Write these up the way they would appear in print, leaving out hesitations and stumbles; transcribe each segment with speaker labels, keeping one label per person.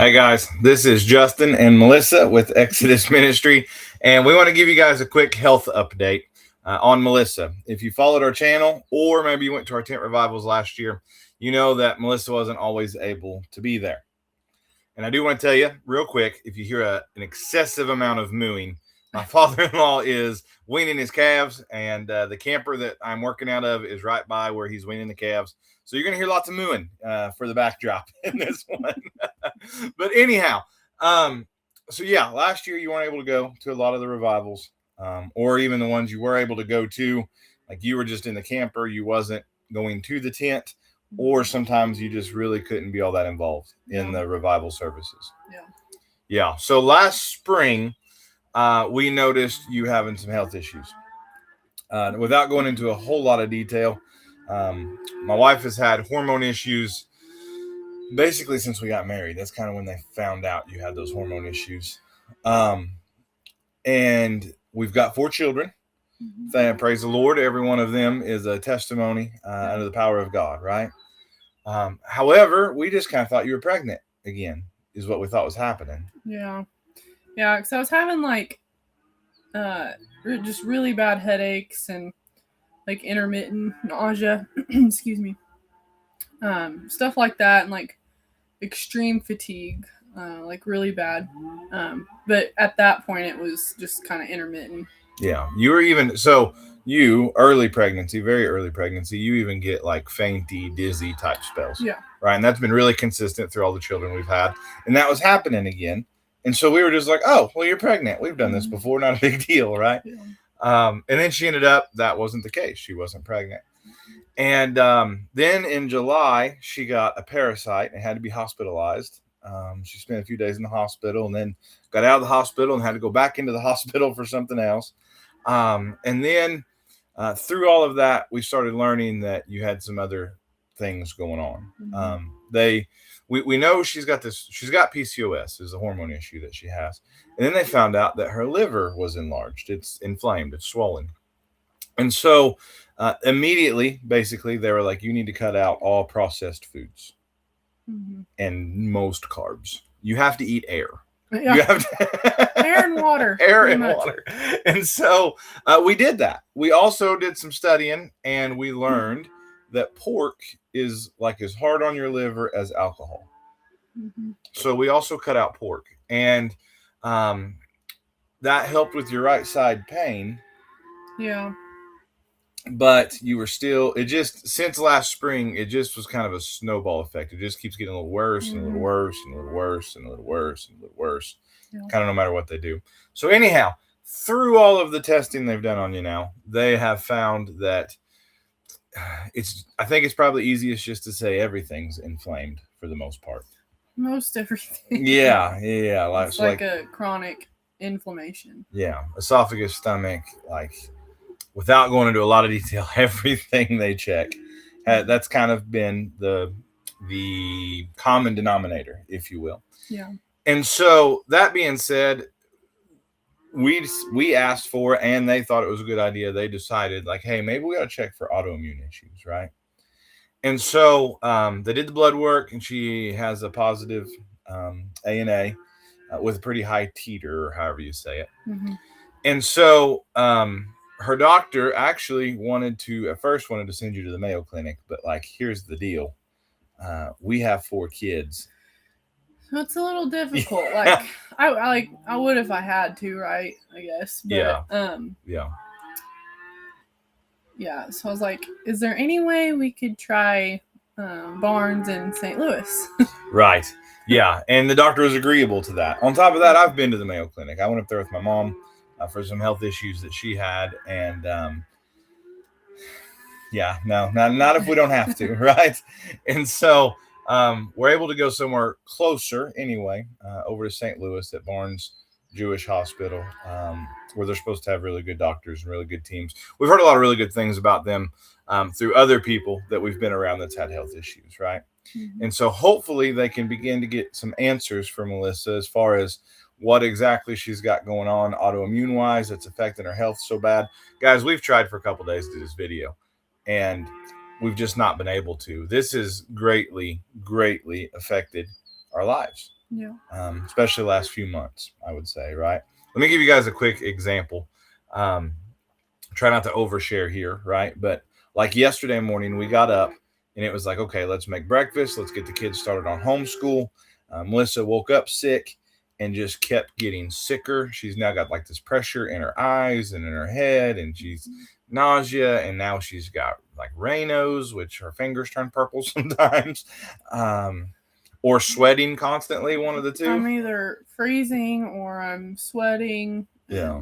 Speaker 1: Hey guys, this is Justin and Melissa with Exodus Ministry, and we want to give you guys a quick health update on Melissa. If you followed our channel, or maybe you went to our tent revivals last year, you know that Melissa wasn't always able to be there. And I do want to tell you real quick, if you hear an excessive amount of mooing, my father-in-law is weaning his calves, and the camper that I'm working out of is right by where he's weaning the calves. So you're going to hear lots of mooing for the backdrop in this one. But anyhow, so yeah, last year you weren't able to go to a lot of the revivals, or even the ones you were able to go to, like you were just in the camper, you wasn't going to the tent, or sometimes you just really couldn't be all that involved in the revival services. Yeah. So last spring, we noticed you having some health issues. Without going into a whole lot of detail, my wife has had hormone issues basically since we got married. That's kind of when they found out you had those hormone issues. And we've got 4 children. Praise the Lord. Every one of them is a testimony under the power of God, right? However, we just kind of thought you were pregnant again, is what we thought was happening.
Speaker 2: Yeah, because I was having just really bad headaches and like intermittent nausea, excuse me, stuff like that, and like extreme fatigue, like really bad. But at that point, it was just kind of intermittent.
Speaker 1: Yeah, you were even so. You early pregnancy, very early pregnancy, you even get like fainty, dizzy type spells.
Speaker 2: Yeah.
Speaker 1: Right. And that's been really consistent through all the children we've had. And that was happening again. And so we were just like, oh, well, you're pregnant. We've done this before. Not a big deal. Right.
Speaker 2: Yeah.
Speaker 1: And then she ended up, that wasn't the case. She wasn't pregnant. And then in July, she got a parasite and had to be hospitalized. She spent a few days in the hospital and then got out of the hospital and had to go back into the hospital for something else. And then through all of that, we started learning that you had some other things going on. We know she's got PCOS, is a hormone issue that she has. And then they found out that her liver was enlarged. It's inflamed. It's swollen. And so immediately, basically, they were like, you need to cut out all processed foods and most carbs. You have to eat air.
Speaker 2: Yeah.
Speaker 1: You have to
Speaker 2: air and water.
Speaker 1: Air and water. And so we did that. We also did some studying, and we learned that pork is like as hard on your liver as alcohol. So we also cut out pork, and that helped with your right side pain.
Speaker 2: Yeah.
Speaker 1: But you were still, since last spring, it just was kind of a snowball effect. It just keeps getting a little worse and a little worse and a little worse and a little worse and a little worse, kind of no matter what they do. So anyhow, through all of the testing they've done on you now, they have found that I think it's probably easiest just to say everything's inflamed for the most part.
Speaker 2: Most everything.
Speaker 1: Yeah.
Speaker 2: It's like a chronic inflammation.
Speaker 1: Yeah. Esophagus, stomach, without going into a lot of detail, everything they check, that's kind of been the common denominator, if you will.
Speaker 2: Yeah.
Speaker 1: And so that being said, we asked for, and they thought it was a good idea. They decided hey, maybe we got to check for autoimmune issues, right? And so they did the blood work, and she has a positive ANA with a pretty high titer, or however you say it. And so her doctor actually wanted to send you to the Mayo Clinic, but here's the deal. We have 4 kids.
Speaker 2: So it's a little difficult. Yeah. I would if I had to, right? I guess. But,
Speaker 1: yeah.
Speaker 2: Yeah. So I was like, is there any way we could try Barnes in St. Louis?
Speaker 1: Right. Yeah. And the doctor was agreeable to that. On top of that, I've been to the Mayo Clinic. I went up there with my mom for some health issues that she had. And not if we don't have to, right? And so we're able to go somewhere closer anyway, over to St. Louis at Barnes Jewish Hospital, where they're supposed to have really good doctors and really good teams. We've heard a lot of really good things about them through other people that we've been around that's had health issues, right? And so hopefully they can begin to get some answers from Melissa as far as what exactly she's got going on autoimmune wise that's affecting her health so bad. Guys, we've tried for a couple days to do this video, and we've just not been able to. This has greatly affected our lives.
Speaker 2: Yeah.
Speaker 1: Especially the last few months, I would say, right? Let me give you guys a quick example. Try not to overshare here, right? But like yesterday morning, we got up and it was like, okay, let's make breakfast. Let's get the kids started on homeschool. Melissa woke up sick and just kept getting sicker. She's now got like this pressure in her eyes and in her head, and she's nausea, and now she's got like Raynaud's, which her fingers turn purple sometimes, or sweating constantly. One of the two.
Speaker 2: I'm either freezing or I'm sweating.
Speaker 1: Yeah.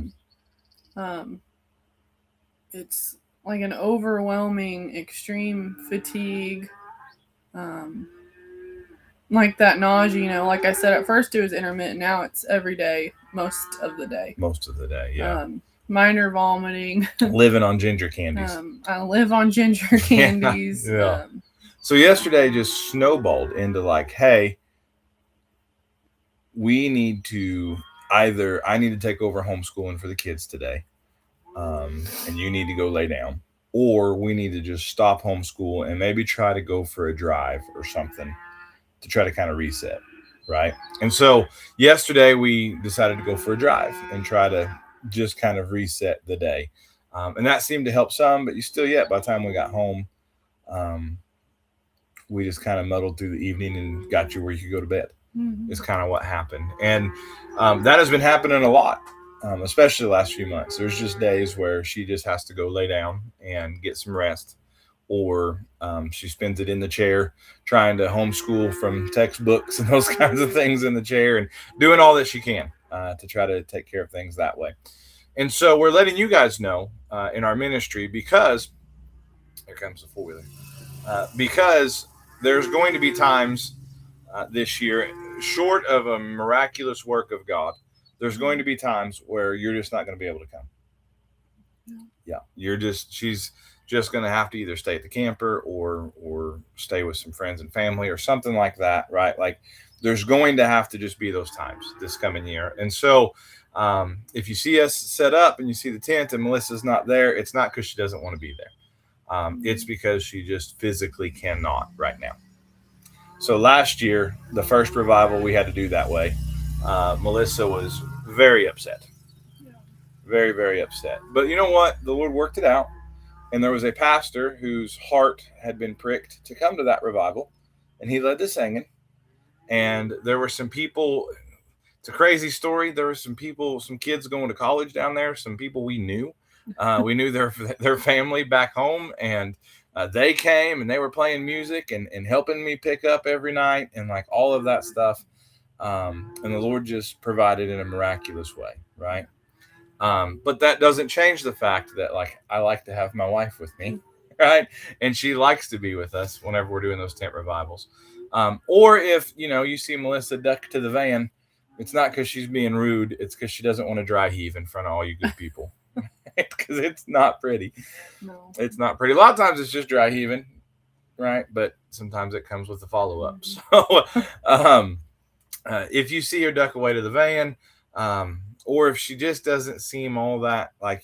Speaker 2: It's like an overwhelming, extreme fatigue. Like that nausea, like I said, at first it was intermittent. Now it's every day, most of the day.
Speaker 1: Most of the day, yeah.
Speaker 2: Minor vomiting.
Speaker 1: Living on ginger candies.
Speaker 2: I live on ginger candies.
Speaker 1: Yeah. So yesterday just snowballed into like, hey, we need to I need to take over homeschooling for the kids today. And you need to go lay down, or we need to just stop homeschool and maybe try to go for a drive or something to try to kind of reset, right? And so yesterday we decided to go for a drive and try to just kind of reset the day. And that seemed to help some, but by the time we got home, we just kind of muddled through the evening and got you where you could go to bed.
Speaker 2: Mm-hmm.
Speaker 1: Is kind of what happened. And that has been happening a lot. Especially the last few months. There's just days where she just has to go lay down and get some rest, or she spends it in the chair trying to homeschool from textbooks and those kinds of things in the chair, and doing all that she can to try to take care of things that way. And so we're letting you guys know in our ministry, because here comes the four-wheeler, because there's going to be times this year, short of a miraculous work of God, there's going to be times where you're just not going to be able to come. Yeah. She's just going to have to either stay at the camper or stay with some friends and family or something like that, right? Like there's going to have to just be those times this coming year. And so if you see us set up and you see the tent and Melissa's not there, it's not because she doesn't want to be there. It's because she just physically cannot right now. So last year, the first revival, we had to do that way. Melissa was very upset. Very, very upset. But you know what? The Lord worked it out. And there was a pastor whose heart had been pricked to come to that revival. And he led the singing. And there were some people. It's a crazy story. There were some kids going to college down there. Some people we knew. We knew their family back home. And they came and they were playing music and helping me pick up every night and like all of that stuff. And the Lord just provided in a miraculous way, right? But that doesn't change the fact that like I like to have my wife with me, right? And she likes to be with us whenever we're doing those tent revivals. Or if you see Melissa duck to the van, it's not because she's being rude. It's because she doesn't want to dry heave in front of all you good people, because it's not pretty.
Speaker 2: No,
Speaker 1: it's not pretty. A lot of times it's just dry heaving, right? But sometimes it comes with the follow up. So, if you see her duck away to the van, or if she just doesn't seem all that like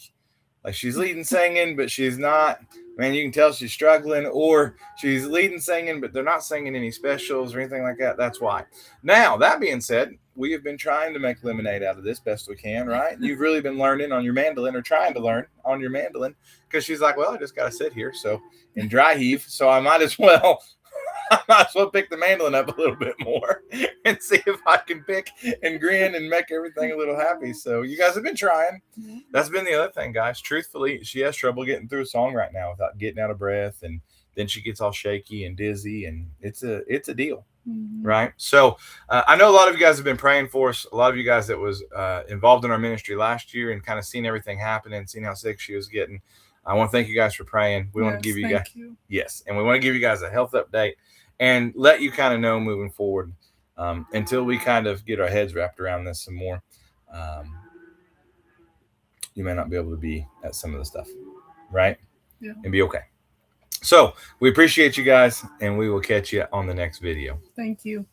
Speaker 1: she's leading singing, but she's not, man, you can tell she's struggling, or she's leading singing, but they're not singing any specials or anything like that. That's why. Now, that being said, we have been trying to make lemonade out of this best we can, right? You've really been learning on your mandolin, or trying to learn on your mandolin, because she's like, well, I just got to sit here and dry heave. So I might as well pick the mandolin up a little bit more and see if I can pick and grin and make everything a little happy. So you guys have been trying. Mm-hmm. That's been the other thing, guys. Truthfully, she has trouble getting through a song right now without getting out of breath, and then she gets all shaky and dizzy, and it's a deal. Mm-hmm. Right. So I know a lot of you guys have been praying for us. A lot of you guys that was involved in our ministry last year and kind of seen everything happen and seen how sick she was getting. I want to thank you guys for praying. We want to give you guys, yes. And we want to give you guys a health update and let you kind of know moving forward, until we kind of get our heads wrapped around this some more. You may not be able to be at some of the stuff, right? Yeah. And be okay. So we appreciate you guys, and we will catch you on the next video.
Speaker 2: Thank you.